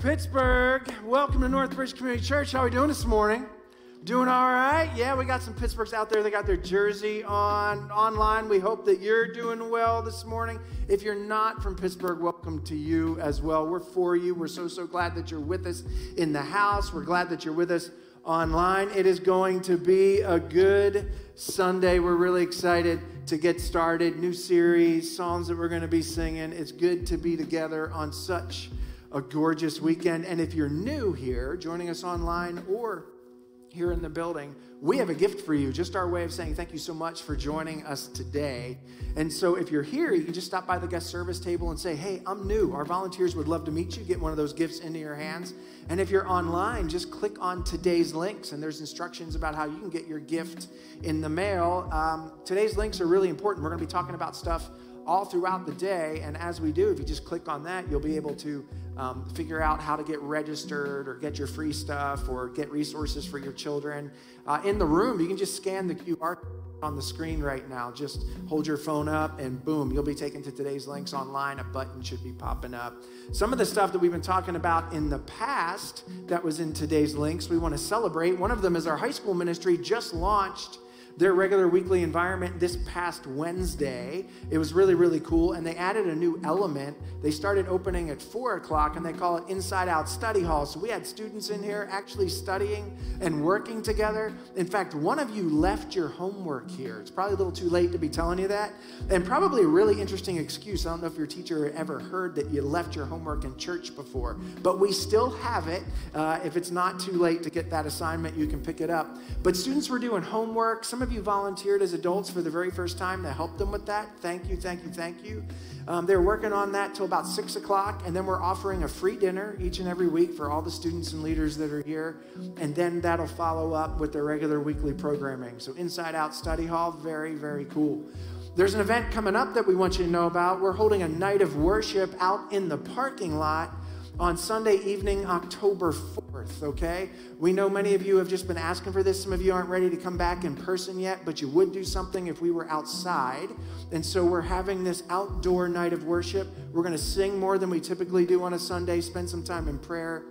Pittsburgh. Welcome to NorthBridge Community Church. How are we doing this morning? Doing all right? Yeah, we got some Pittsburghs out there. They got their jersey online. We hope that you're doing well this morning. If you're not from Pittsburgh, welcome to you as well. We're for you. We're so glad that you're with us in the house. We're glad that you're with us online. It is going to be a good Sunday. We're really excited to get started. New series, songs that we're going to be singing. It's good to be together on such a gorgeous weekend. And if you're new here, joining us online or here in the building, we have a gift for you. Just our way of saying thank you so much for joining us today. And so if you're here, you can just stop by the guest service table and say, hey, I'm new. Our volunteers would love to meet you. Get one of those gifts into your hands. And if you're online, just click on today's links, and there's instructions about how you can get your gift in the mail. Today's links are really important. We're going to be talking about stuff all throughout the day, and as we do, if you just click on that, you'll be able to figure out how to get registered or get your free stuff or get resources for your children. In the room, you can just scan the QR on the screen right now. Just hold your phone up and boom, you'll be taken to today's links online. A button should be popping up. Some of the stuff that we've been talking about in the past that was in today's links, we want to celebrate. One of them is our high school ministry just launched their regular weekly environment this past Wednesday. It was really cool, and they added a new element. They started opening at 4 o'clock, and they call it Inside Out Study Hall. So we had students in here actually studying and working together. In fact, one of you left your homework here. It's probably a little too late to be telling you that, and probably a really interesting excuse. I don't know if your teacher ever heard that you left your homework in church before, but we still have it. If it's not too late to get that assignment, you can pick it up. But students were doing homework. Some of you volunteered as adults for the very first time to help them with that. Thank you. They're working on that till about 6 o'clock, and then we're offering a free dinner each and every week for all the students and leaders that are here, and then that'll follow up with their regular weekly programming. So Inside Out Study Hall, very cool. There's an event coming up that we want you to know about. We're holding a night of worship out in the parking lot on Sunday evening, October 4th, okay? We know many of you have just been asking for this. Some of you aren't ready to come back in person yet, but you would do something if we were outside. And so we're having this outdoor night of worship. We're going to sing more than we typically do on a Sunday, spend some time in prayer,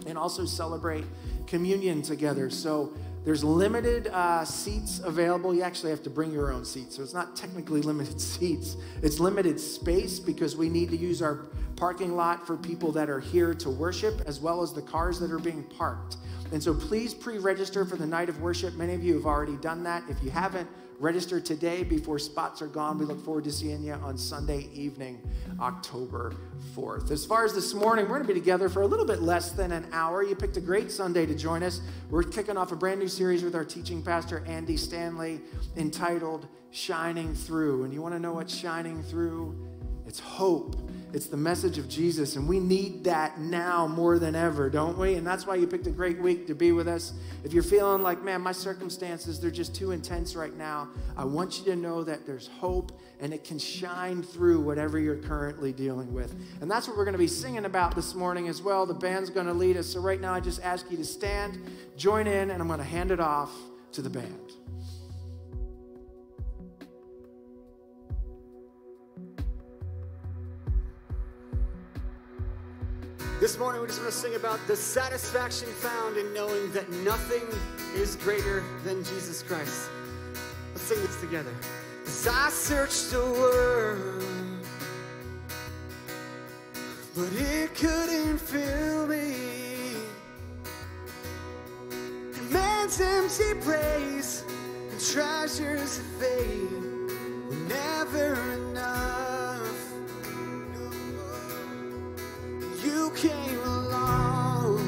and also celebrate communion together. So there's limited seats available. You actually have to bring your own seats. So it's not technically limited seats. It's limited space because we need to use our parking lot for people that are here to worship, as well as the cars that are being parked. And so please pre-register for the night of worship. Many of you have already done that. If you haven't, register today before spots are gone. We look forward to seeing you on Sunday evening, October 4th. As far as this morning, we're going to be together for a little bit less than an hour. You picked a great Sunday to join us. We're kicking off a brand new series with our teaching pastor, Andy Stanley, entitled Shining Through. And you want to know what's shining through? It's hope. It's the message of Jesus, and we need that now more than ever, don't we? And that's why you picked a great week to be with us. If you're feeling like, man, my circumstances, they're just too intense right now, I want you to know that there's hope, and it can shine through whatever you're currently dealing with. And that's what we're going to be singing about this morning as well. The band's going to lead us. So right now, I just ask you to stand, join in, and I'm going to hand it off to the band. This morning, we just want to sing about the satisfaction found in knowing that nothing is greater than Jesus Christ. Let's sing this together. As I searched the world, but it couldn't fill me. And man's empty praise and treasures of faith were never enough. You came along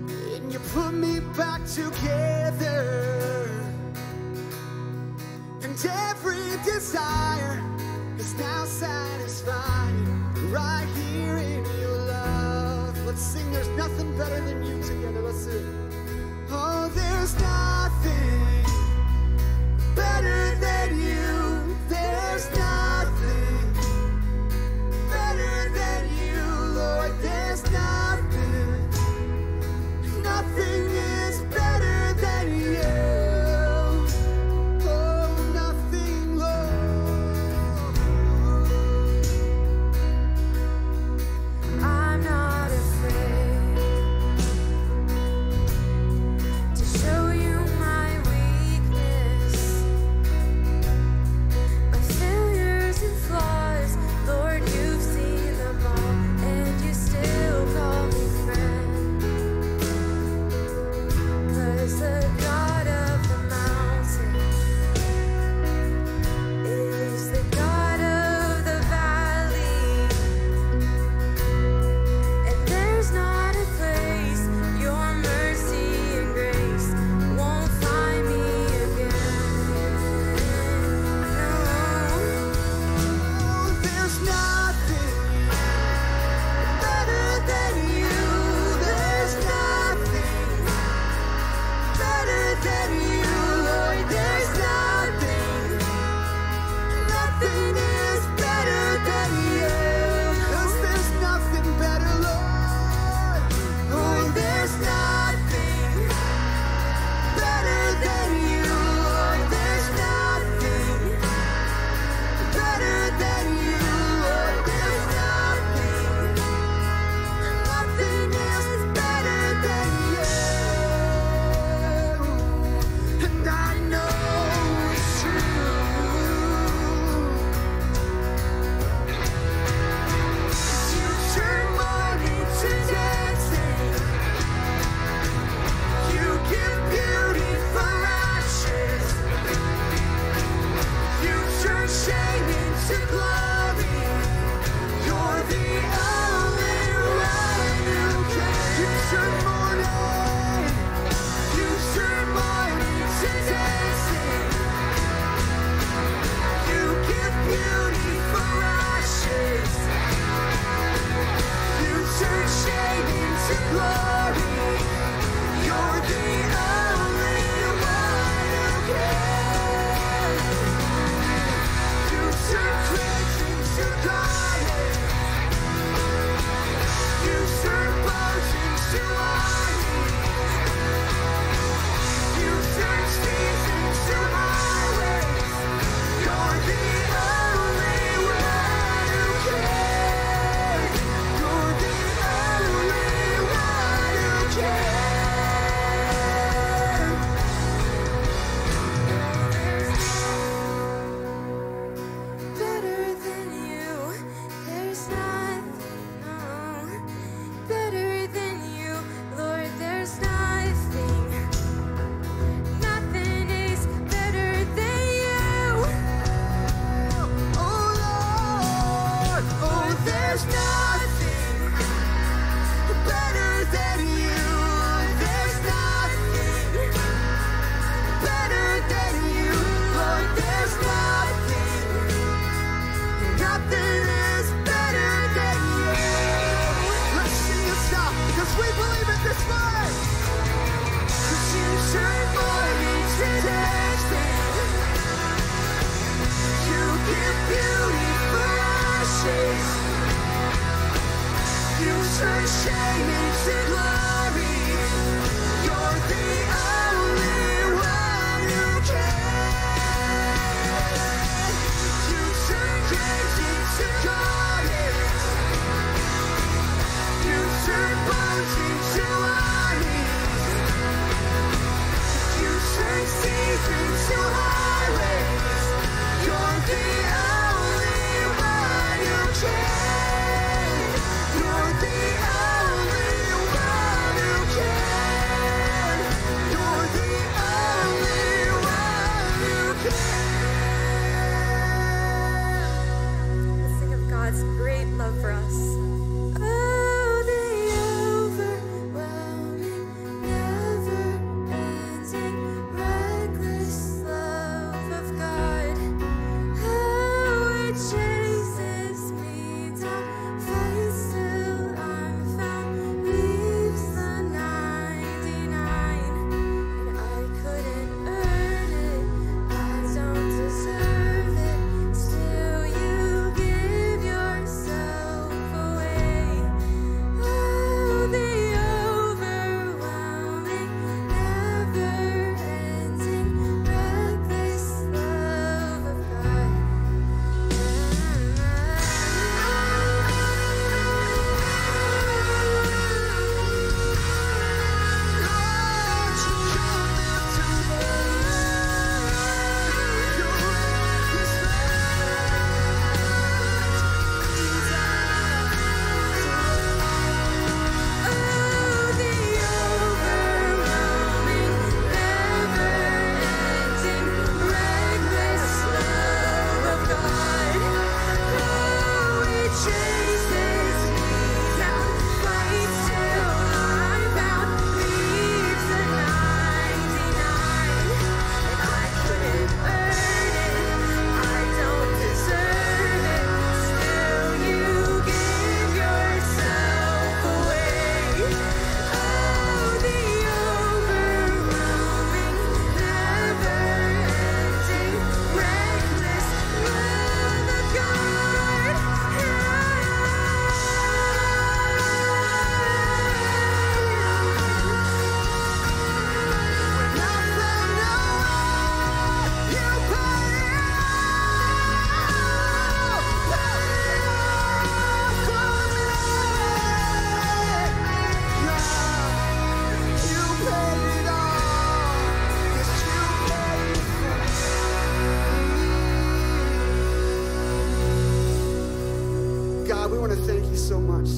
and you put me back together, and every desire is now satisfied right here in your love. Let's sing, there's nothing better than you together. Let's sing. Oh, there's nothing better than you. There's nothing better than you, Lord. There's nothing is better than you. Oh, nothing, Lord. you so much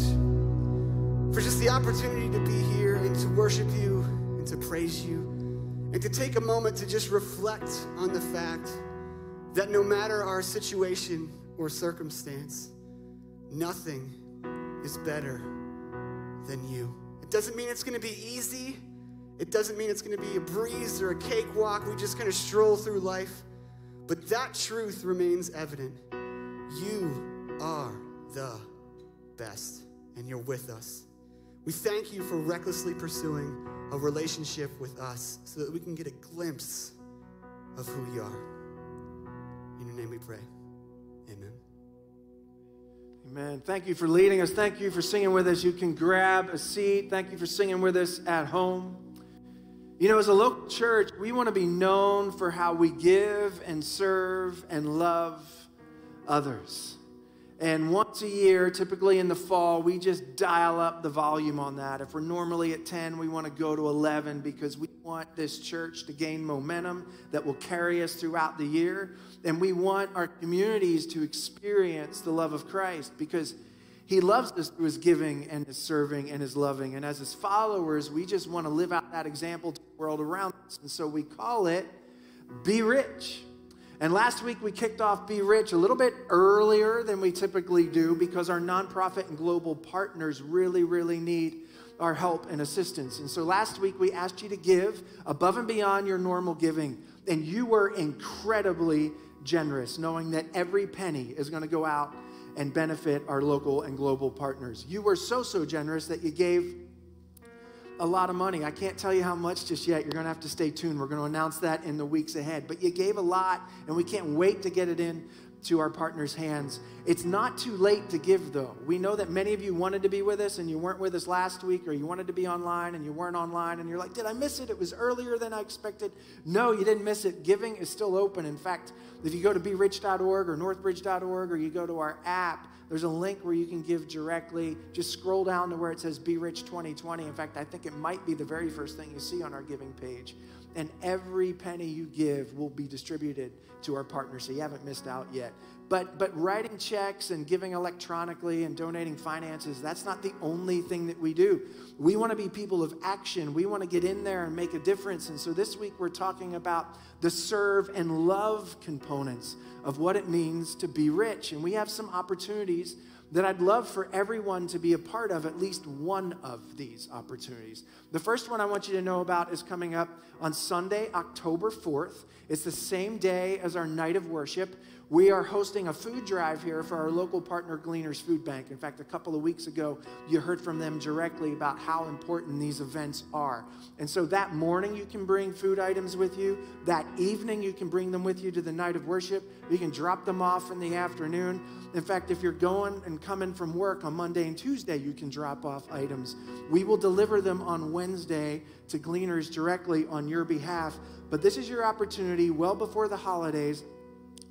for just the opportunity to be here and to worship you and to praise you and to take a moment to just reflect on the fact that no matter our situation or circumstance, nothing is better than you. It doesn't mean it's going to be easy. It doesn't mean it's going to be a breeze or a cakewalk. We just kind of stroll through life. But that truth remains evident. You are the best, and you're with us. We thank you for recklessly pursuing a relationship with us so that we can get a glimpse of who you are. In your name we pray. Amen. Amen. Thank you for leading us. Thank you for singing with us. You can grab a seat. Thank you for singing with us at home. You know, as a local church, we want to be known for how we give and serve and love others. And once a year, typically in the fall, we just dial up the volume on that. If we're normally at 10, we want to go to 11 because we want this church to gain momentum that will carry us throughout the year. And we want our communities to experience the love of Christ because he loves us through his giving and his serving and his loving. And as his followers, we just want to live out that example to the world around us. And so we call it Be Rich. And last week we kicked off Be Rich a little bit earlier than we typically do because our nonprofit and global partners really, really need our help and assistance. And so last week we asked you to give above and beyond your normal giving. And you were incredibly generous, knowing that every penny is going to go out and benefit our local and global partners. You were so generous that you gave a lot of money. I can't tell you how much just yet. You're going to have to stay tuned. We're going to announce that in the weeks ahead. But you gave a lot, and we can't wait to get it in to our partners' hands. It's not too late to give, though. We know that many of you wanted to be with us, and you weren't with us last week, or you wanted to be online, and you weren't online, and you're like, did I miss it? It was earlier than I expected. No, you didn't miss it. Giving is still open. In fact, if you go to berich.org or northbridge.org, or you go to our app, there's a link where you can give directly. Just scroll down to where it says Be Rich 2020. In fact, I think it might be the very first thing you see on our giving page. And every penny you give will be distributed to our partners, so you haven't missed out yet. But writing checks and giving electronically and donating finances, that's not the only thing that we do. We want to be people of action. We want to get in there and make a difference. And so this week we're talking about the serve and love components of what it means to be rich. And we have some opportunities that I'd love for everyone to be a part of, at least one of these opportunities. The first one I want you to know about is coming up on Sunday, October 4th. It's the same day as our night of worship. We are hosting a food drive here for our local partner, Gleaners Food Bank. In fact, a couple of weeks ago, you heard from them directly about how important these events are. And so that morning, you can bring food items with you. That evening, you can bring them with you to the night of worship. You can drop them off in the afternoon. In fact, if you're going and coming from work on Monday and Tuesday, you can drop off items. We will deliver them on Wednesday to Gleaners directly on your behalf. But this is your opportunity well before the holidays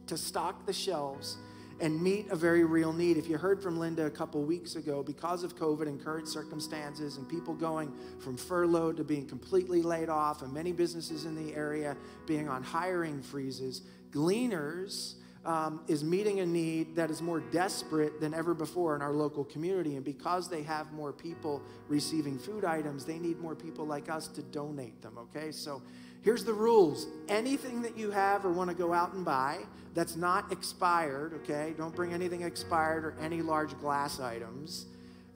to stock the shelves and meet a very real need. If you heard from Linda a couple weeks ago, because of COVID and current circumstances and people going from furlough to being completely laid off and many businesses in the area being on hiring freezes, Gleaners is meeting a need that is more desperate than ever before in our local community. And because they have more people receiving food items, they need more people like us to donate them, okay? So here's the rules. Anything that you have or want to go out and buy that's not expired, okay? Don't bring anything expired or any large glass items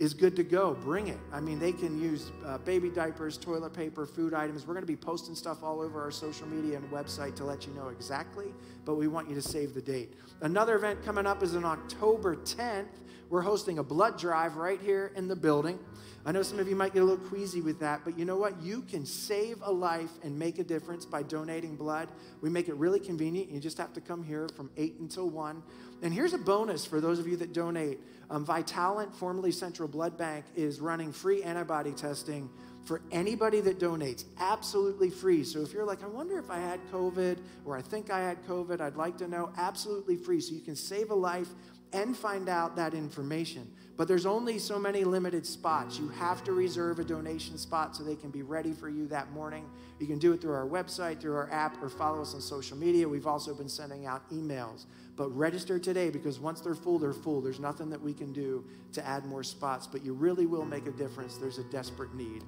is good to go. Bring it. I mean, they can use baby diapers, toilet paper, food items. We're going to be posting stuff all over our social media and website to let you know exactly, but we want you to save the date. Another event coming up is on October 10th. We're hosting a blood drive right here in the building. I know some of you might get a little queasy with that, but you know what? You can save a life and make a difference by donating blood. We make it really convenient. You just have to come here from 8 until 1. And here's a bonus for those of you that donate. Vitalant, formerly Central Blood Bank, is running free antibody testing for anybody that donates, absolutely free. So if you're like, I wonder if I had COVID, or I think I had COVID, I'd like to know, absolutely free. So you can save a life and find out that information. But there's only so many limited spots. You have to reserve a donation spot so they can be ready for you that morning. You can do it through our website, through our app, or follow us on social media. We've also been sending out emails. But register today, because once they're full, they're full. There's nothing that we can do to add more spots, but you really will make a difference. There's a desperate need.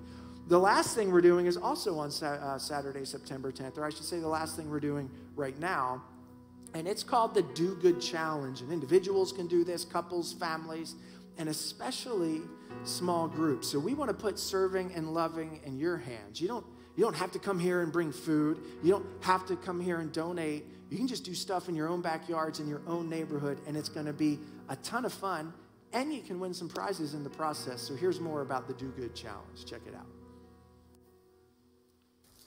The last thing we're doing is also on Saturday, September 10th, or I should say the last thing we're doing right now, and it's called the Do Good Challenge. And individuals can do this, couples, families, and especially small groups. So we want to put serving and loving in your hands. You don't have to come here and bring food. You don't have to come here and donate. You can just do stuff in your own backyards, in your own neighborhood, and it's going to be a ton of fun, and you can win some prizes in the process. So here's more about the Do Good Challenge. Check it out.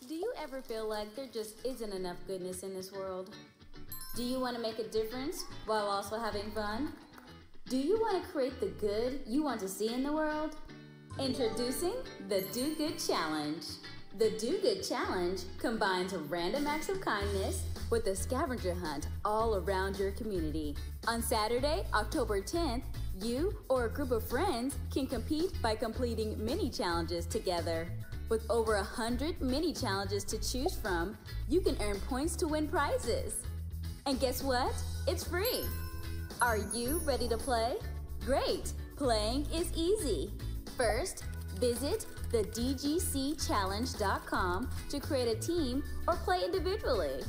Do you ever feel like there just isn't enough goodness in this world? Do you want to make a difference while also having fun? Do you want to create the good you want to see in the world? Introducing the Do Good Challenge. The Do Good Challenge combines random acts of kindness with a scavenger hunt all around your community. On Saturday, October 10th, you or a group of friends can compete by completing mini challenges together. With over 100 mini challenges to choose from, you can earn points to win prizes. And guess what? It's free. Are you ready to play? Great! Playing is easy. First, visit thedgcchallenge.com to create a team or play individually.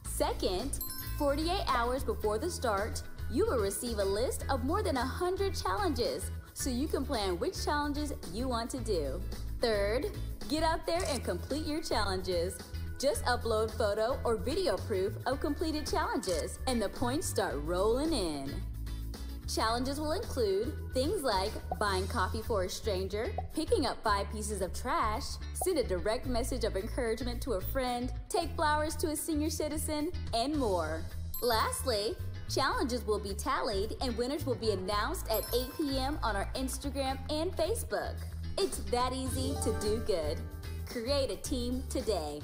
Second, 48 hours before the start, you will receive a list of more than 100 challenges, so you can plan which challenges you want to do. Third, get out there and complete your challenges. Just upload photo or video proof of completed challenges, and the points start rolling in. Challenges will include things like buying coffee for a stranger, picking up 5 pieces of trash, send a direct message of encouragement to a friend, take flowers to a senior citizen, and more. Lastly, challenges will be tallied and winners will be announced at 8 p.m. on our Instagram and Facebook. It's that easy to do good. Create a team today.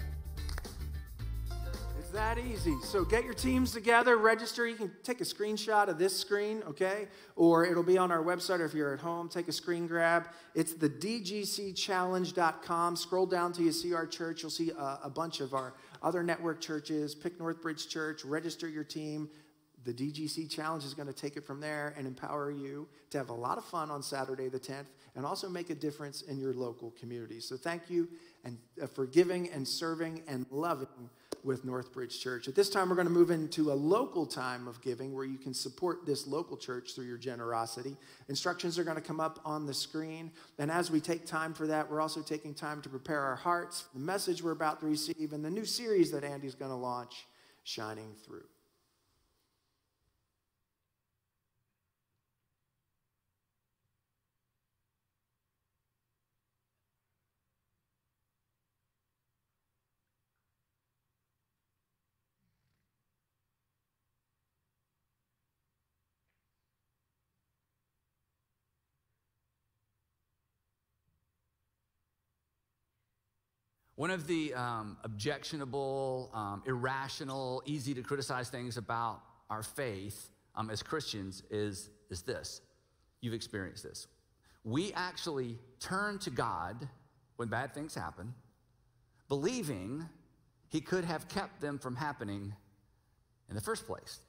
It's that easy. So get your teams together, register. You can take a screenshot of this screen, okay? Or it'll be on our website, or if you're at home, take a screen grab. It's the dgcchallenge.com. Scroll down till you see our church. You'll see a bunch of our other network churches. Pick NorthBridge Church, register your team. The DGC Challenge is going to take it from there and empower you to have a lot of fun on Saturday the 10th and also make a difference in your local community. So thank you for giving and serving and loving with NorthBridge Church. At this time, we're going to move into a local time of giving where you can support this local church through your generosity. Instructions are going to come up on the screen. And as we take time for that, we're also taking time to prepare our hearts for the message we're about to receive and the new series that Andy's going to launch, Shining Through. One of the objectionable, irrational, easy to criticize things about our faith as Christians is this. You've experienced this. We actually turn to God when bad things happen, believing He could have kept them from happening in the first place.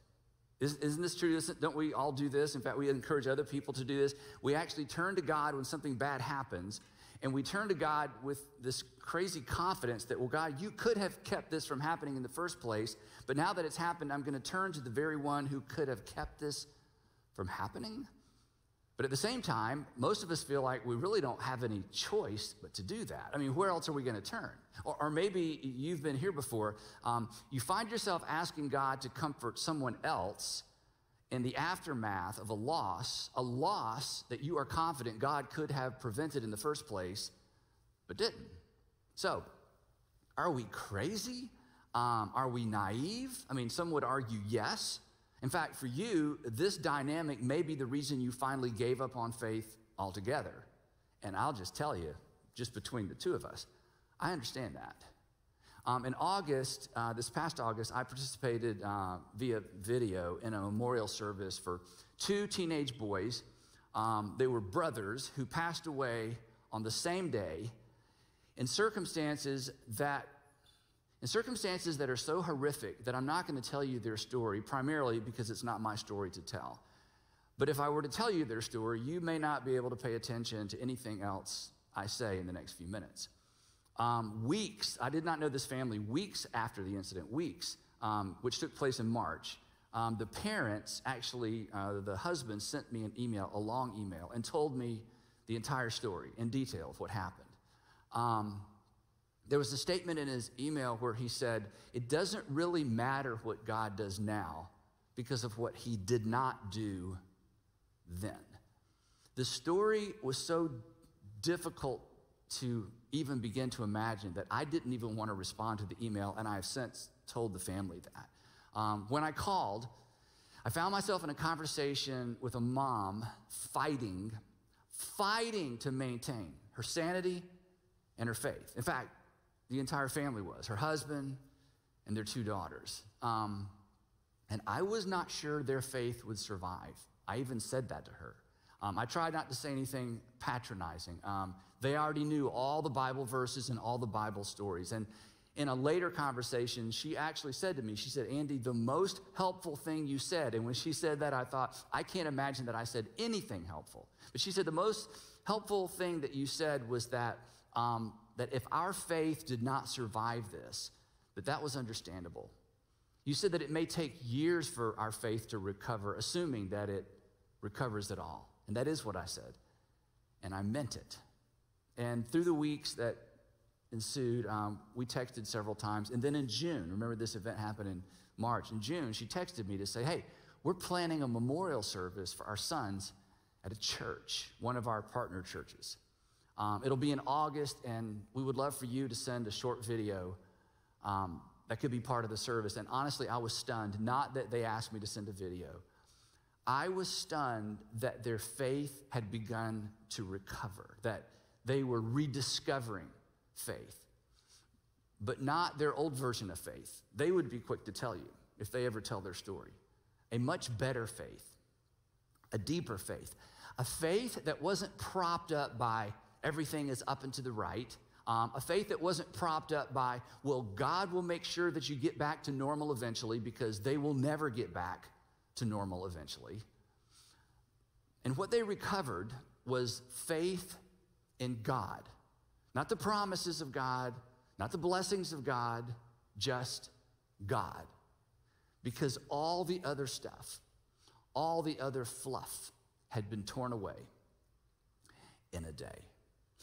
Isn't this true? Don't we all do this? In fact, we encourage other people to do this. We actually turn to God when something bad happens, and we turn to God with this crazy confidence that, well, God, you could have kept this from happening in the first place, but now that it's happened, I'm going to turn to the very one who could have kept this from happening. But at the same time, most of us feel like we really don't have any choice but to do that. I mean, where else are we going to turn? Or maybe you've been here before. You find yourself asking God to comfort someone else in the aftermath of a loss that you are confident God could have prevented in the first place, but didn't. So, are we crazy? Are we naive? I mean, some would argue yes. In fact, for you, this dynamic may be the reason you finally gave up on faith altogether. And I'll just tell you, just between the two of us, I understand that. In August, this past August, I participated via video in a memorial service for 2 teenage boys. They were brothers who passed away on the same day in circumstances that are so horrific that I'm not going to tell you their story, primarily because it's not my story to tell. But if I were to tell you their story, you may not be able to pay attention to anything else I say in the next few minutes. I did not know this family, weeks after the incident, which took place in March, the parents actually, the husband sent me an email, a long email, and told me the entire story in detail of what happened. There was a statement in his email where he said, it doesn't really matter what God does now because of what he did not do then. The story was so difficult to even begin to imagine that I didn't even want to respond to the email, and I have since told the family that. When I called, I found myself in a conversation with a mom fighting to maintain her sanity and her faith. In fact, the entire family was, her husband and their 2 daughters. And I was not sure their faith would survive. I even said that to her. I tried not to say anything patronizing. They already knew all the Bible verses and all the Bible stories. And in a later conversation, she actually said to me, she said, Andy, the most helpful thing you said, and when she said that, I thought, I can't imagine that I said anything helpful. But she said the most helpful thing that you said was that, that if our faith did not survive this, that was understandable. You said that it may take years for our faith to recover, assuming that it recovers at all. And that is what I said. And I meant it. And through the weeks that ensued, we texted several times. And then in June, remember this event happened in March. In June, she texted me to say, hey, we're planning a memorial service for our sons at a church, one of our partner churches. It'll be in August, and we would love for you to send a short video that could be part of the service. And honestly, I was stunned, not that they asked me to send a video. I was stunned that their faith had begun to recover, that they were rediscovering faith, but not their old version of faith. They would be quick to tell you if they ever tell their story. A much better faith, a deeper faith, a faith that wasn't propped up by everything is up and to the right, a faith that wasn't propped up by, well, God will make sure that you get back to normal eventually, because they will never get back to normal eventually. And what they recovered was faith in God. Not the promises of God, not the blessings of God, just God. Because all the other stuff, all the other fluff had been torn away in a day.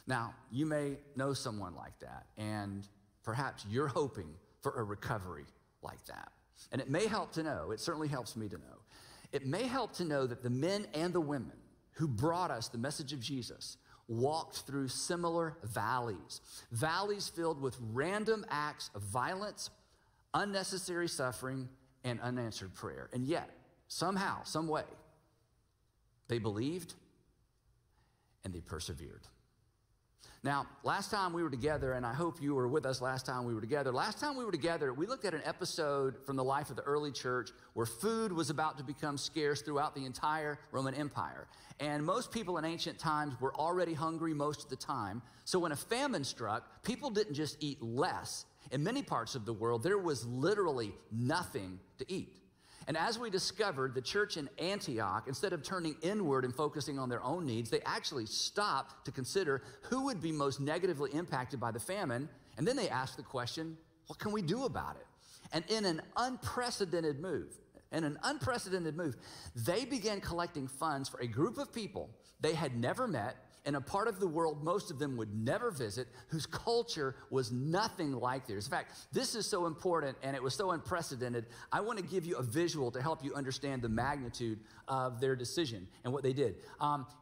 Now, you may know someone like that, and perhaps you're hoping for a recovery like that. And it may help to know, it certainly helps me to know, it may help to know that the men and the women who brought us the message of Jesus walked through similar valleys, valleys filled with random acts of violence, unnecessary suffering, and unanswered prayer. And yet, somehow, some way, they believed and they persevered. Now, last time we were together, and I hope you were with us last time we were together, we looked at an episode from the life of the early church where food was about to become scarce throughout the entire Roman Empire. And most people in ancient times were already hungry most of the time. So when a famine struck, people didn't just eat less. In many parts of the world, there was literally nothing to eat. And as we discovered, the church in Antioch, instead of turning inward and focusing on their own needs, they actually stopped to consider who would be most negatively impacted by the famine. And then they asked the question, what can we do about it? And in an unprecedented move, they began collecting funds for a group of people they had never met in a part of the world most of them would never visit, whose culture was nothing like theirs. In fact, this is so important and it was so unprecedented, I want to give you a visual to help you understand the magnitude of their decision and what they did.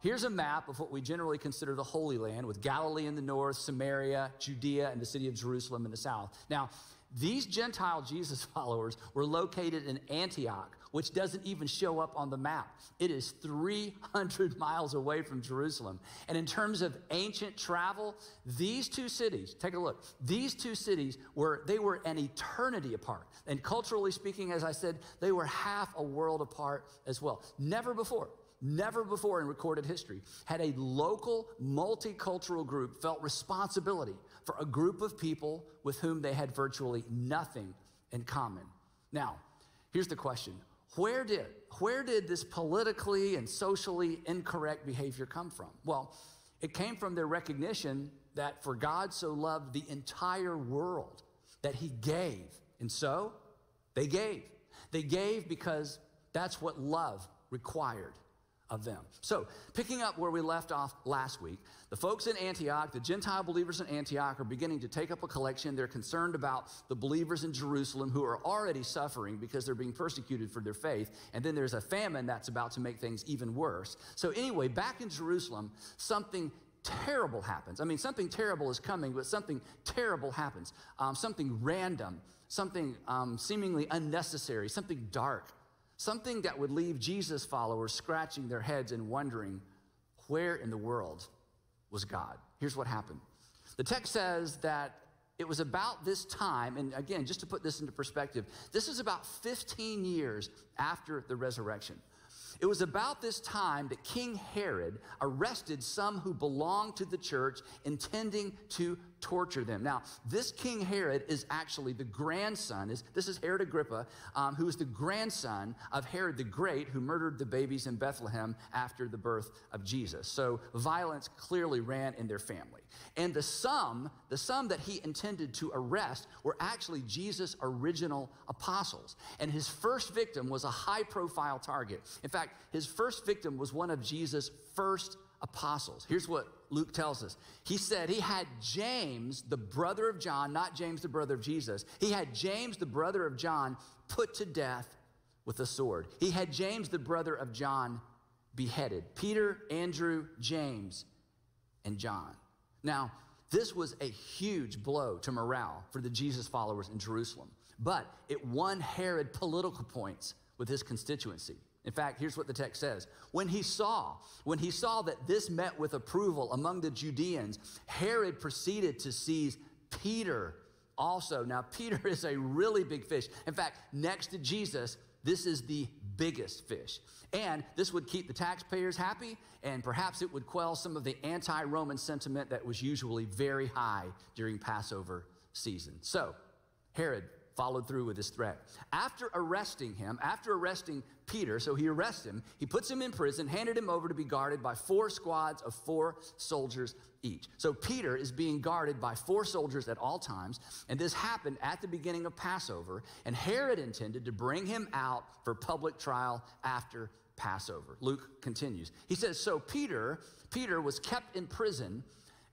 Here's a map of what we generally consider the Holy Land, with Galilee in the north, Samaria, Judea, and the city of Jerusalem in the south. Now, these Gentile Jesus followers were located in Antioch, which doesn't even show up on the map. It is 300 miles away from Jerusalem. And in terms of ancient travel, these two cities, take a look, these two cities were an eternity apart. And culturally speaking, as I said, they were half a world apart as well. Never before in recorded history had a local multicultural group felt responsibility for a group of people with whom they had virtually nothing in common. Now, here's the question. Where did this politically and socially incorrect behavior come from? Well, it came from their recognition that for God so loved the entire world that he gave. And so they gave. They gave because that's what love required of them. So, picking up where we left off last week, the folks in Antioch, the Gentile believers in Antioch, are beginning to take up a collection. They're concerned about the believers in Jerusalem who are already suffering because they're being persecuted for their faith. And then there's a famine that's about to make things even worse. So anyway, back in Jerusalem, something terrible happens. I mean, something terrible is coming, but something terrible happens. Something random, something seemingly unnecessary, something dark. Something that would leave Jesus followers scratching their heads and wondering, where in the world was God? Here's what happened. The text says that it was about this time, and again, just to put this into perspective, this is about 15 years after the resurrection. It was about this time that King Herod arrested some who belonged to the church, intending to torture them. Now, this King Herod is actually the grandson, this is Herod Agrippa, who is the grandson of Herod the Great, who murdered the babies in Bethlehem after the birth of Jesus. So violence clearly ran in their family. And the sum that he intended to arrest were actually Jesus' original apostles. And his first victim was a high-profile target. In fact, his first victim was one of Jesus' first apostles. Here's what Luke tells us. He said he had James, the brother of John, not James, the brother of Jesus. He had James, the brother of John, put to death with a sword. He had James, the brother of John, beheaded. Peter, Andrew, James, and John. Now, this was a huge blow to morale for the Jesus followers in Jerusalem, but it won Herod political points with his constituency. In fact, here's what the text says. When he saw that this met with approval among the Judeans, Herod proceeded to seize Peter also. Now, Peter is a really big fish. In fact, next to Jesus, this is the biggest fish. And this would keep the taxpayers happy, and perhaps it would quell some of the anti-Roman sentiment that was usually very high during Passover season. So, Herod followed through with his threat. After arresting Peter, so he arrests him, he puts him in prison, handed him over to be guarded by 4 squads of 4 soldiers each. So Peter is being guarded by 4 soldiers at all times, and this happened at the beginning of Passover, and Herod intended to bring him out for public trial after Passover. Luke continues. He says, so Peter was kept in prison,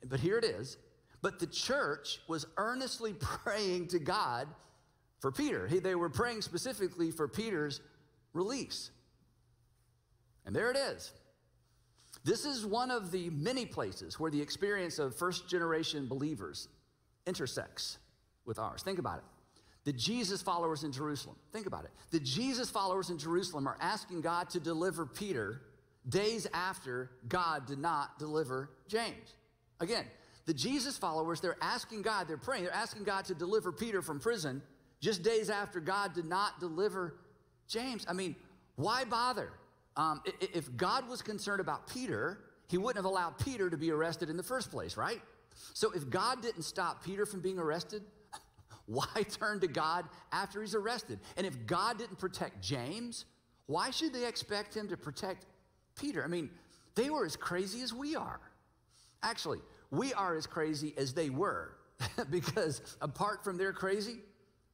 but here it is, but the church was earnestly praying to God for Peter. They were praying specifically for Peter's release. And there it is. This is one of the many places where the experience of first-generation believers intersects with ours. Think about it. The Jesus followers in Jerusalem, think about it. The Jesus followers in Jerusalem are asking God to deliver Peter days after God did not deliver James. Again, the Jesus followers, they're asking God, they're praying, they're asking God to deliver Peter from prison just days after God did not deliver James. I mean, why bother? If God was concerned about Peter, he wouldn't have allowed Peter to be arrested in the first place, right? So if God didn't stop Peter from being arrested, why turn to God after he's arrested? And if God didn't protect James, why should they expect him to protect Peter? I mean, they were as crazy as we are. Actually, we are as crazy as they were because apart from their crazy,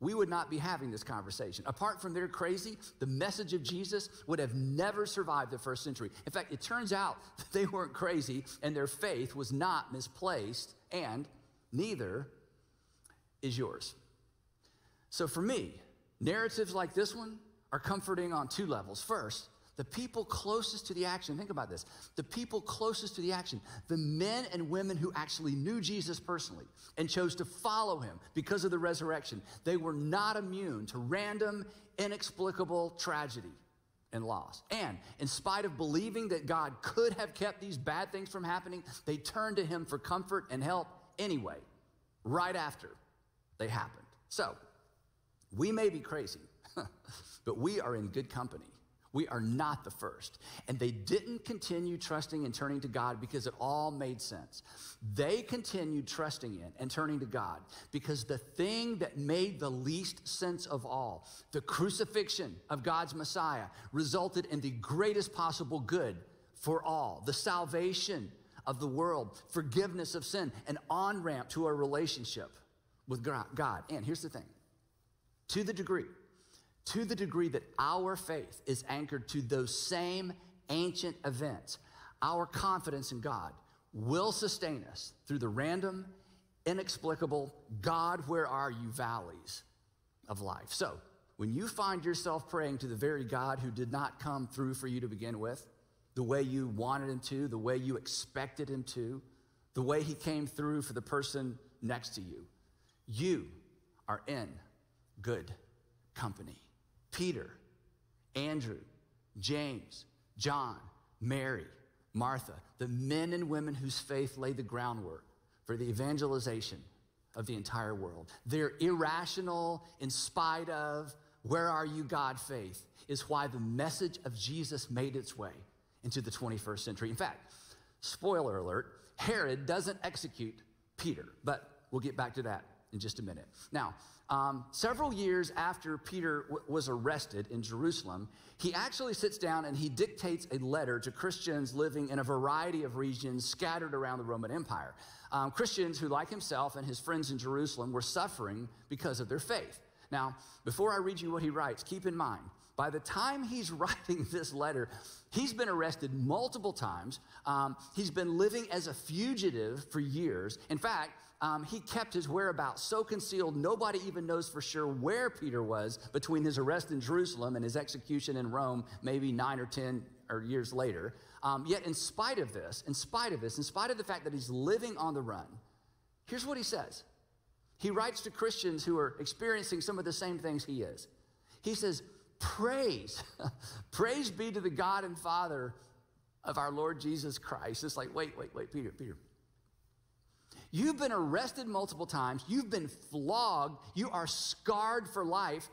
we would not be having this conversation. Apart from their crazy, the message of Jesus would have never survived the first century. In fact, it turns out that they weren't crazy and their faith was not misplaced, and neither is yours. So for me, narratives like this one are comforting on 2 levels. First, The people closest to the action, think about this. The people closest to the action, the men and women who actually knew Jesus personally and chose to follow him because of the resurrection, they were not immune to random, inexplicable tragedy and loss. And in spite of believing that God could have kept these bad things from happening, they turned to him for comfort and help anyway, right after they happened. So, we may be crazy, but we are in good company. We are not the first. And they didn't continue trusting and turning to God because it all made sense. They continued trusting in and turning to God because the thing that made the least sense of all, the crucifixion of God's Messiah, resulted in the greatest possible good for all, the salvation of the world, forgiveness of sin, an on-ramp to our relationship with God. And here's the thing, to the degree that our faith is anchored to those same ancient events, our confidence in God will sustain us through the random, inexplicable, God, where are you valleys of life. So when you find yourself praying to the very God who did not come through for you to begin with, the way you wanted him to, the way you expected him to, the way he came through for the person next to you, you are in good company. Peter, Andrew, James, John, Mary, Martha, the men and women whose faith laid the groundwork for the evangelization of the entire world. Their irrational, in spite of, where are you, God faith, is why the message of Jesus made its way into the 21st century. In fact, spoiler alert, Herod doesn't execute Peter, but we'll get back to that in just a minute. Now, several years after Peter was arrested in Jerusalem, he actually sits down and he dictates a letter to Christians living in a variety of regions scattered around the Roman Empire. Christians who, like himself and his friends in Jerusalem, were suffering because of their faith. Now, before I read you what he writes, keep in mind, by the time he's writing this letter, he's been arrested multiple times. He's been living as a fugitive for years. In fact, he kept his whereabouts so concealed, nobody even knows for sure where Peter was between his arrest in Jerusalem and his execution in Rome, maybe 9 or 10 years later. Yet in spite of the fact that he's living on the run, here's what he says. He writes to Christians who are experiencing some of the same things he is. He says, praise be to the God and Father of our Lord Jesus Christ. It's like, wait, Peter. You've been arrested multiple times. You've been flogged. You are scarred for life.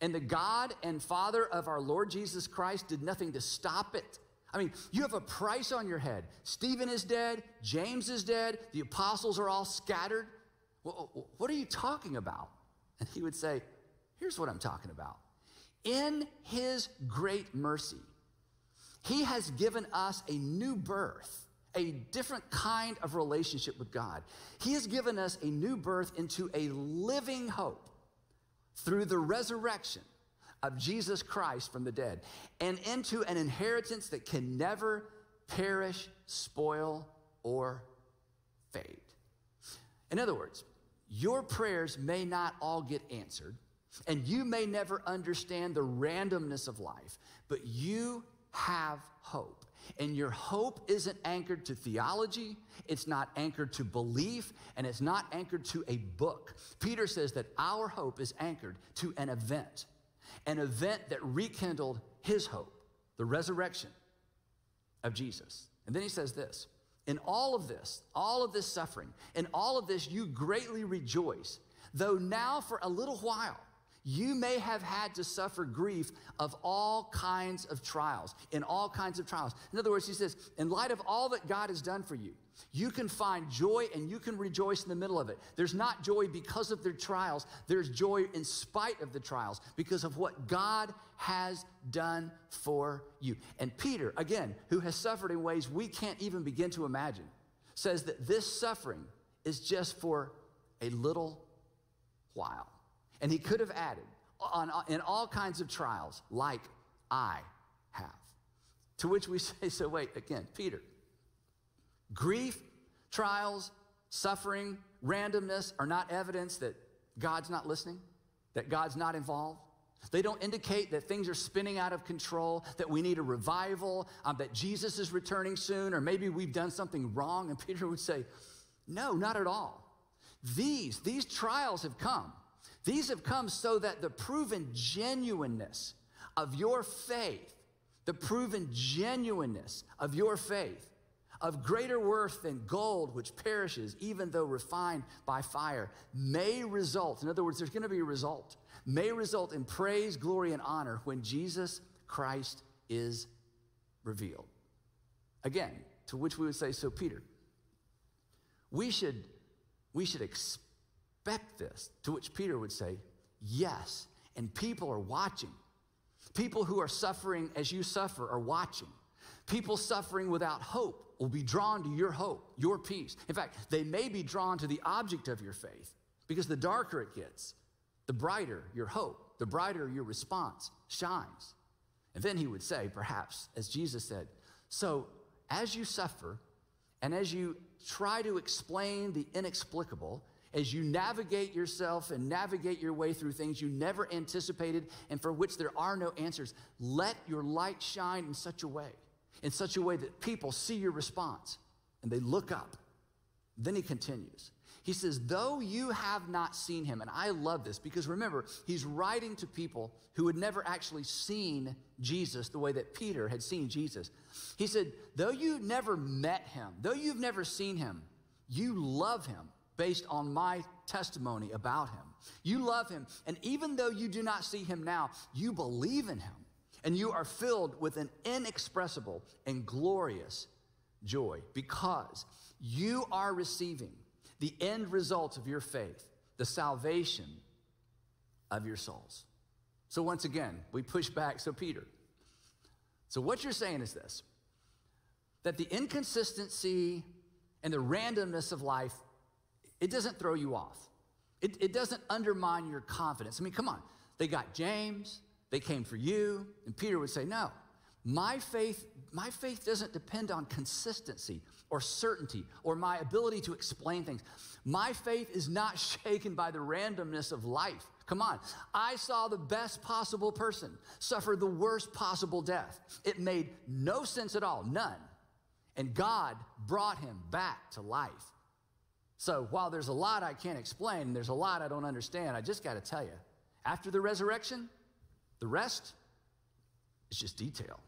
And the God and Father of our Lord Jesus Christ did nothing to stop it. I mean, you have a price on your head. Stephen is dead. James is dead. The apostles are all scattered. What are you talking about? And he would say, here's what I'm talking about. In his great mercy, he has given us a new birth, a different kind of relationship with God. He has given us a new birth into a living hope through the resurrection of Jesus Christ from the dead, and into an inheritance that can never perish, spoil, or fade. In other words, your prayers may not all get answered, and you may never understand the randomness of life, but you have hope. And your hope isn't anchored to theology, it's not anchored to belief, and it's not anchored to a book. Peter says that our hope is anchored to an event that rekindled his hope, the resurrection of Jesus. And then he says this, in all of this suffering, in all of this you greatly rejoice, though now for a little while you may have had to suffer grief of all kinds of trials, in all kinds of trials. In other words, he says, in light of all that God has done for you, you can find joy and you can rejoice in the middle of it. There's not joy because of their trials. There's joy in spite of the trials because of what God has done for you. And Peter, again, who has suffered in ways we can't even begin to imagine, says that this suffering is just for a little while. And he could have added, in all kinds of trials, like I have. To which we say, so wait, again, Peter, grief, trials, suffering, randomness are not evidence that God's not listening, that God's not involved. They don't indicate that things are spinning out of control, that we need a revival, that Jesus is returning soon, or maybe we've done something wrong. And Peter would say, no, not at all. These trials have come. These have come so that the proven genuineness of your faith, of greater worth than gold, which perishes, even though refined by fire, may result, in other words, there's going to be a result, may result in praise, glory, and honor when Jesus Christ is revealed. Again, to which we would say, so Peter, we should expect this, to which Peter would say, yes, and people are watching. People who are suffering as you suffer are watching. People suffering without hope will be drawn to your hope, your peace. In fact, they may be drawn to the object of your faith, because the darker it gets, the brighter your hope, the brighter your response shines. And then he would say, perhaps, as Jesus said, so as you suffer and as you try to explain the inexplicable, as you navigate yourself and navigate your way through things you never anticipated and for which there are no answers, let your light shine in such a way that people see your response and they look up. Then he continues. He says, though you have not seen him, and I love this because remember, he's writing to people who had never actually seen Jesus the way that Peter had seen Jesus. He said, though you never met him, though you've never seen him, you love him based on my testimony about him. You love him, and even though you do not see him now, you believe in him, and you are filled with an inexpressible and glorious joy because you are receiving the end result of your faith, the salvation of your souls. So once again, we push back. So Peter, so what you're saying is this, that the inconsistency and the randomness of life, it doesn't throw you off. It doesn't undermine your confidence. I mean, come on. They got James, they came for you, and Peter would say, no, my faith doesn't depend on consistency or certainty or my ability to explain things. My faith is not shaken by the randomness of life. Come on. I saw the best possible person suffer the worst possible death. It made no sense at all, none. And God brought him back to life. So while there's a lot I can't explain, and there's a lot I don't understand, I just got to tell you, after the resurrection, the rest is just detail.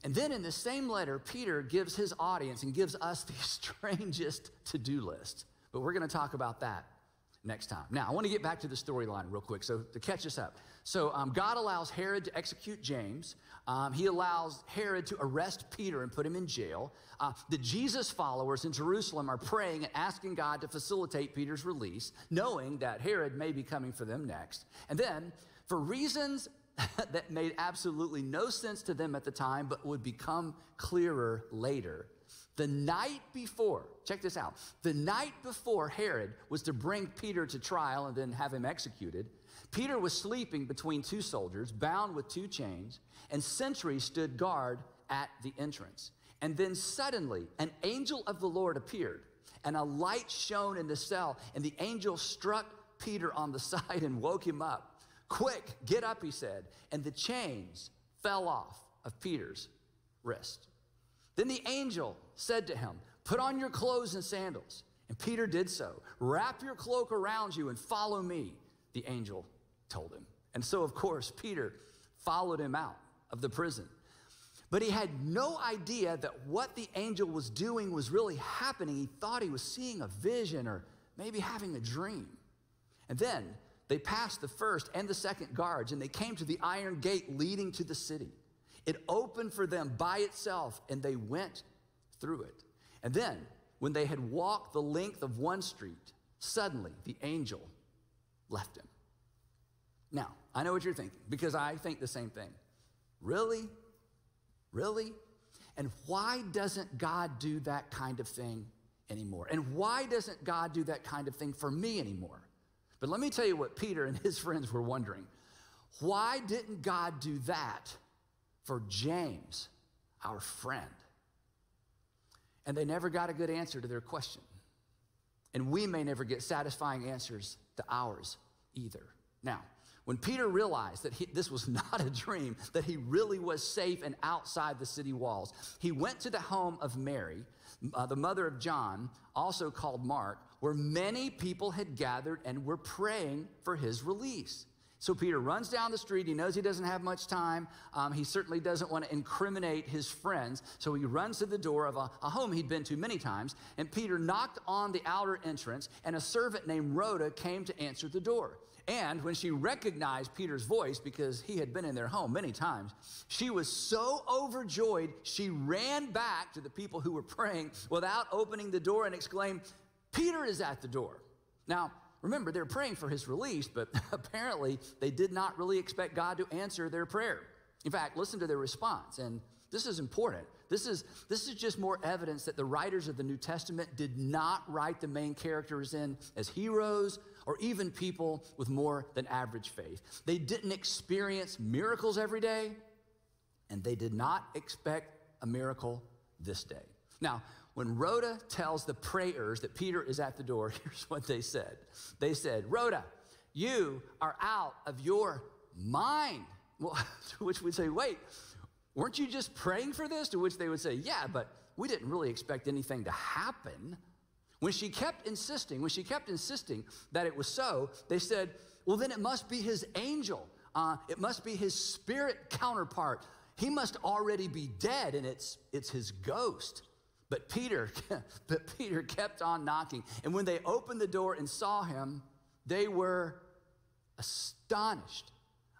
And then in the same letter, Peter gives his audience and gives us the strangest to-do list. But we're going to talk about that next time. Now, I want to get back to the storyline real quick, so to catch us up. So God allows Herod to execute James. He allows Herod to arrest Peter and put him in jail. The Jesus followers in Jerusalem are praying and asking God to facilitate Peter's release, knowing that Herod may be coming for them next. And then, for reasons that made absolutely no sense to them at the time, but would become clearer later, the night before, check this out, the night before Herod was to bring Peter to trial and then have him executed, Peter was sleeping between two soldiers, bound with two chains, and sentries stood guard at the entrance. And then suddenly, an angel of the Lord appeared, and a light shone in the cell, and the angel struck Peter on the side and woke him up. Quick, get up, he said, and the chains fell off of Peter's wrist. Then the angel said to him, put on your clothes and sandals. And Peter did so. Wrap your cloak around you and follow me, the angel told him. And so, of course, Peter followed him out of the prison. But he had no idea that what the angel was doing was really happening. He thought he was seeing a vision or maybe having a dream. And then they passed the first and the second guards, and they came to the iron gate leading to the city. It opened for them by itself, and they went through it. And then, when they had walked the length of one street, suddenly the angel left him. Now, I know what you're thinking, because I think the same thing. Really? Really? And why doesn't God do that kind of thing anymore? And why doesn't God do that kind of thing for me anymore? But let me tell you what Peter and his friends were wondering. Why didn't God do that for James, our friend? And they never got a good answer to their question. And we may never get satisfying answers to ours either. Now, when Peter realized that this was not a dream, that he really was safe and outside the city walls, he went to the home of Mary, the mother of John, also called Mark, where many people had gathered and were praying for his release. So Peter runs down the street. He knows he doesn't have much time. He certainly doesn't want to incriminate his friends. So he runs to the door of a home he'd been to many times. And Peter knocked on the outer entrance, and a servant named Rhoda came to answer the door. And when she recognized Peter's voice, because he had been in their home many times, she was so overjoyed, she ran back to the people who were praying without opening the door and exclaimed, "Peter is at the door." Now, remember, they're praying for his release, but apparently they did not really expect God to answer their prayer. In fact, listen to their response, and this is important. This is just more evidence that the writers of the New Testament did not write the main characters in as heroes or even people with more than average faith. They didn't experience miracles every day, and they did not expect a miracle this day. Now, when Rhoda tells the prayers that Peter is at the door, here's what they said. They said, "Rhoda, you are out of your mind." Well, to which we'd say, "Wait, weren't you just praying for this?" To which they would say, "Yeah, but we didn't really expect anything to happen." When she kept insisting that it was so, they said, "Well, then it must be his angel. It must be his spirit counterpart. He must already be dead, and it's his ghost." But Peter kept on knocking. And when they opened the door and saw him, they were astonished.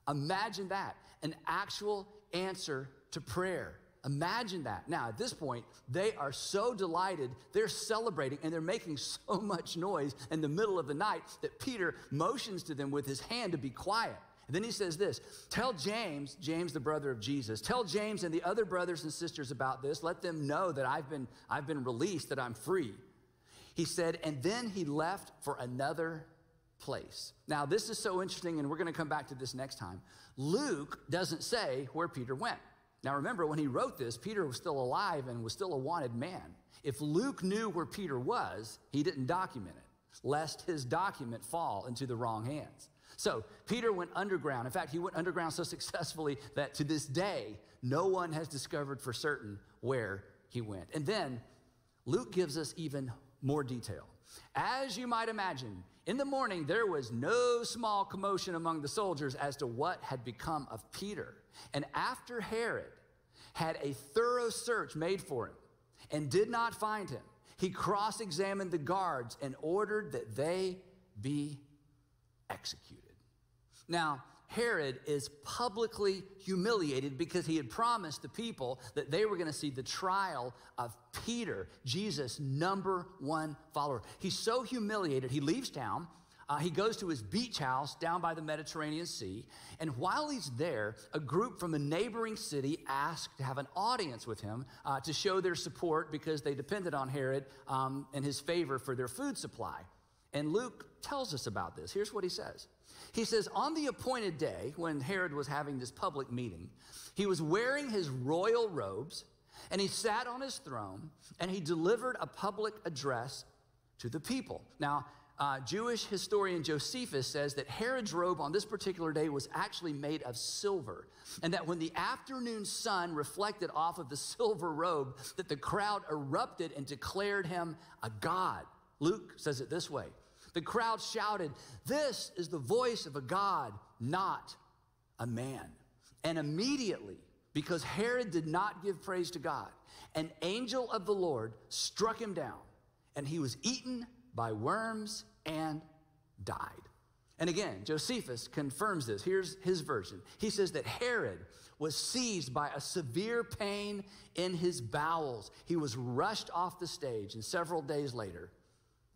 Imagine that, an actual answer to prayer. Imagine that. Now, at this point, they are so delighted, they're celebrating, and they're making so much noise in the middle of the night that Peter motions to them with his hand to be quiet. And then he says this, "Tell James, the brother of Jesus, tell James and the other brothers and sisters about this. Let them know that I've been released, that I'm free." He said, and then he left for another place. Now, this is so interesting, and we're going to come back to this next time. Luke doesn't say where Peter went. Now, remember, when he wrote this, Peter was still alive and was still a wanted man. If Luke knew where Peter was, he didn't document it, lest his document fall into the wrong hands. So Peter went underground. In fact, he went underground so successfully that to this day, no one has discovered for certain where he went. And then Luke gives us even more detail. As you might imagine, in the morning, there was no small commotion among the soldiers as to what had become of Peter. And after Herod had a thorough search made for him and did not find him, he cross-examined the guards and ordered that they be executed. Now, Herod is publicly humiliated because he had promised the people that they were going to see the trial of Peter, Jesus' #1 follower. He's so humiliated, he leaves town. He goes to his beach house down by the Mediterranean Sea. And while he's there, a group from a neighboring city asked to have an audience with him to show their support because they depended on Herod and his favor for their food supply. And Luke tells us about this. Here's what he says. He says, on the appointed day, when Herod was having this public meeting, he was wearing his royal robes, and he sat on his throne, and he delivered a public address to the people. Now, Jewish historian Josephus says that Herod's robe on this particular day was actually made of silver, and that when the afternoon sun reflected off of the silver robe, that the crowd erupted and declared him a god. Luke says it this way. The crowd shouted, "This is the voice of a god, not a man." And immediately, because Herod did not give praise to God, an angel of the Lord struck him down, and he was eaten by worms and died. And again, Josephus confirms this. Here's his version. He says that Herod was seized by a severe pain in his bowels. He was rushed off the stage, and several days later,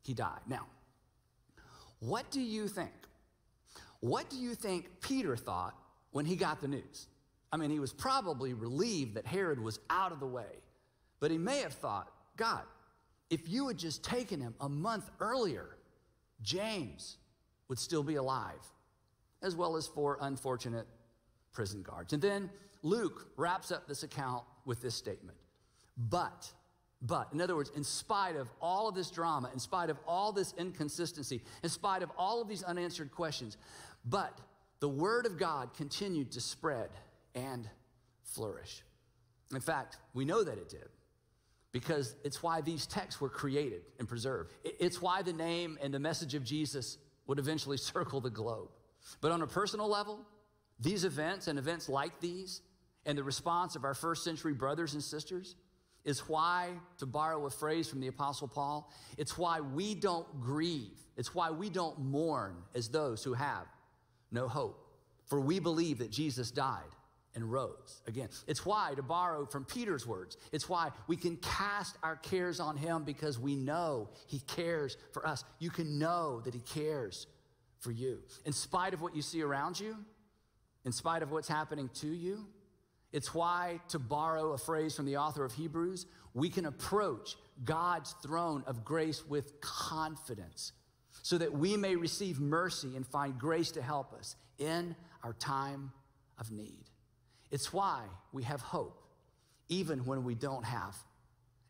he died. Now, what do you think? What do you think Peter thought when he got the news? I mean, he was probably relieved that Herod was out of the way, but he may have thought, God, if you had just taken him a month earlier, James would still be alive, as well as 4 unfortunate prison guards. And then Luke wraps up this account with this statement. But, in other words, in spite of all of this drama, in spite of all this inconsistency, in spite of all of these unanswered questions, But the word of God continued to spread and flourish. In fact, we know that it did, because it's why these texts were created and preserved. It's why the name and the message of Jesus would eventually circle the globe. But on a personal level, these events and events like these and the response of our first century brothers and sisters is why, to borrow a phrase from the Apostle Paul, it's why we don't grieve. It's why we don't mourn as those who have no hope. For we believe that Jesus died and rose again. It's why, to borrow from Peter's words, it's why we can cast our cares on him, because we know he cares for us. You can know that he cares for you. In spite of what you see around you, in spite of what's happening to you, it's why, to borrow a phrase from the author of Hebrews, we can approach God's throne of grace with confidence so that we may receive mercy and find grace to help us in our time of need. It's why we have hope, even when we don't have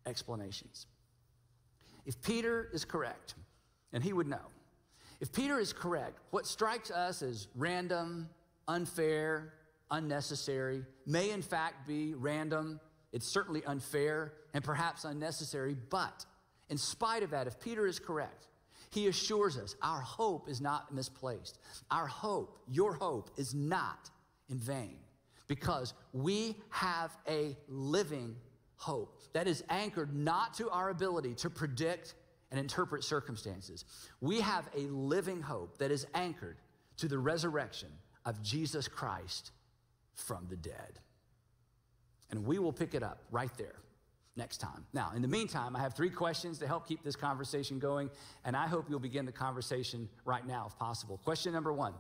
explanations. If Peter is correct, and he would know, if Peter is correct, what strikes us as random, unfair, unnecessary may in fact be random. It's certainly unfair and perhaps unnecessary, but in spite of that, if Peter is correct, he assures us our hope is not misplaced. Our hope, your hope, is not in vain, because we have a living hope that is anchored not to our ability to predict and interpret circumstances. We have a living hope that is anchored to the resurrection of Jesus Christ from the dead. And we will pick it up right there next time. Now, in the meantime, I have 3 questions to help keep this conversation going, and I hope you'll begin the conversation right now if possible. Question number 1,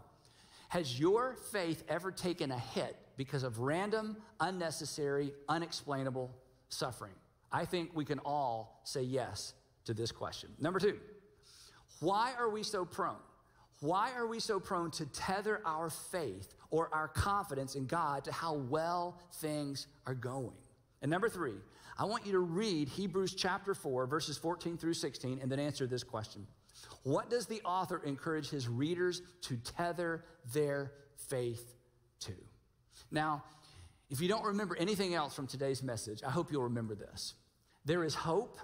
has your faith ever taken a hit because of random, unnecessary, unexplainable suffering? I think we can all say yes to this question. Number 2, why are we so prone? Why are we so prone to tether our faith or our confidence in God to how well things are going? And number 3, I want you to read Hebrews chapter 4, verses 14 through 16, and then answer this question. What does the author encourage his readers to tether their faith to? Now, if you don't remember anything else from today's message, I hope you'll remember this. There is hope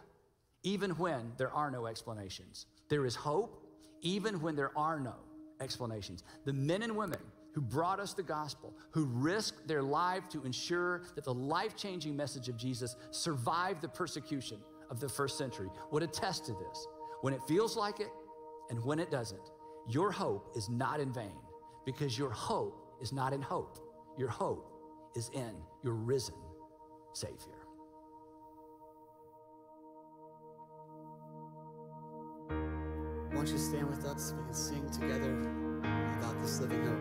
even when there are no explanations. There is hope even when there are no explanations. The men and women who brought us the gospel, who risked their life to ensure that the life-changing message of Jesus survived the persecution of the first century, would attest to this. When it feels like it and when it doesn't, your hope is not in vain, because your hope is not in hope. Your hope is in your risen Savior. Won't you stand with us so we can sing together about this living hope?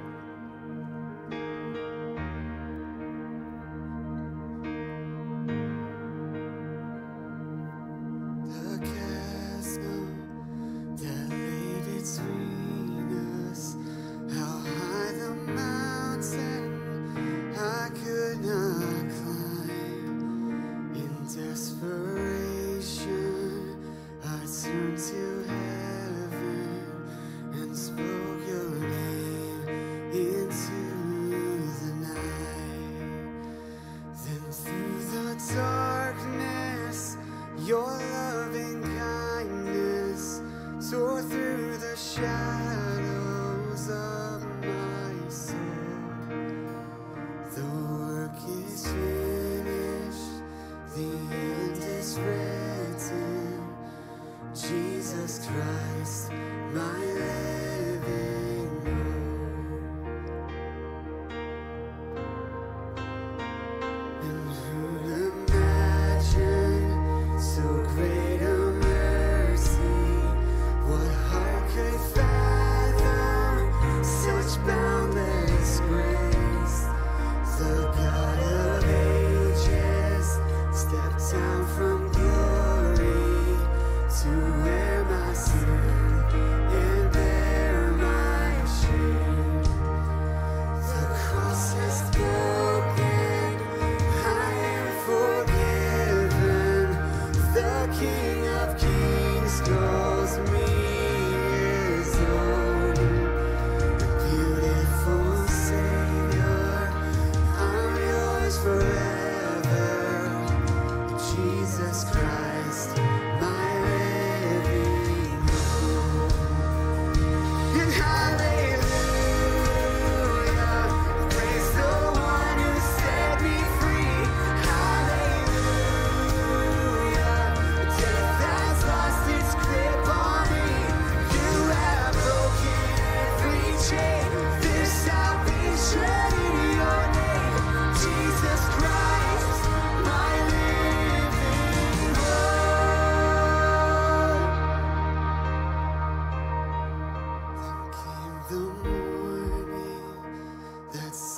In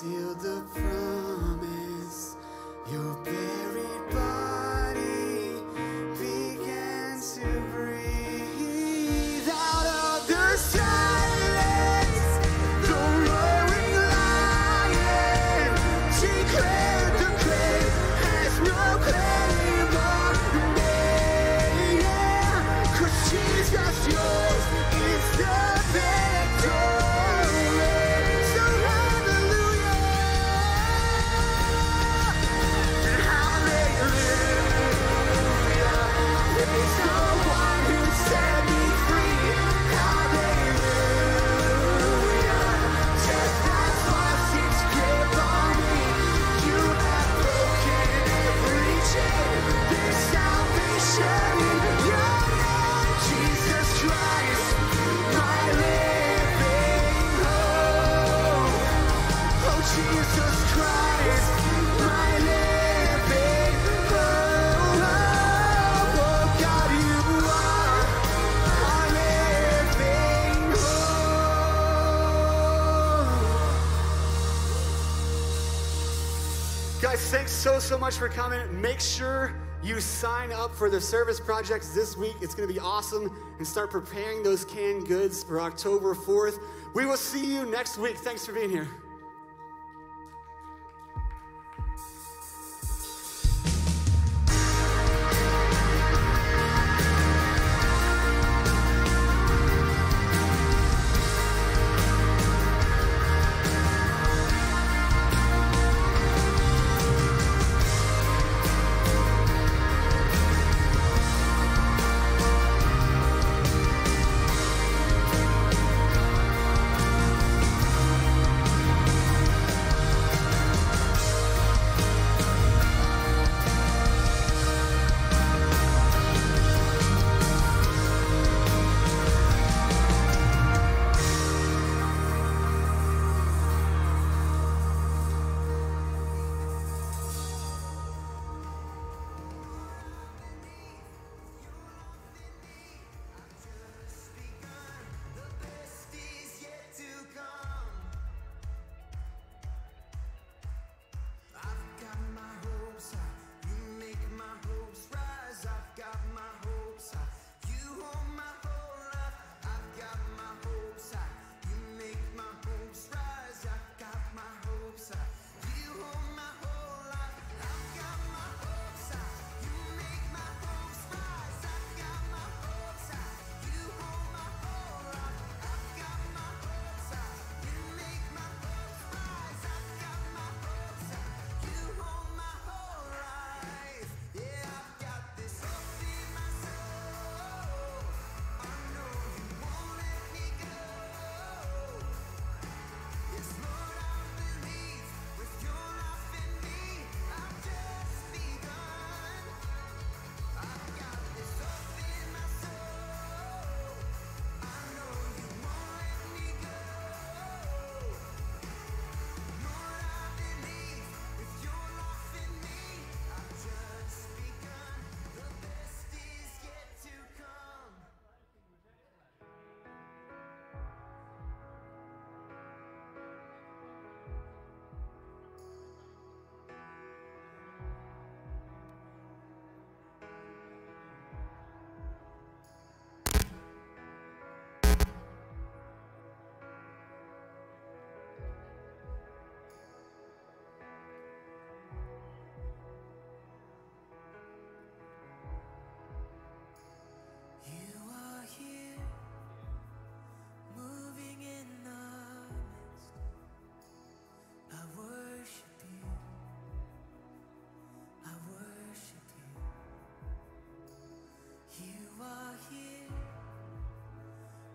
sealed the promise. Your buried body began to breathe out of the silence. The roaring lion declared the grave has no claim on me. Yeah, 'cause Jesus, yours is the victory. So hallelujah, hallelujah. Praise the one who set me free. Hallelujah. Death has lost its grip on me. You have broken every chain. There's salvation in your name, Jesus Christ, my living hope. Oh, Jesus Christ, my living hope. Oh, God, you are our living hope. Guys, thanks so much for coming. Make sure you sign up for the service projects this week. It's going to be awesome. And start preparing those canned goods for October 4th. We will see you next week. Thanks for being here.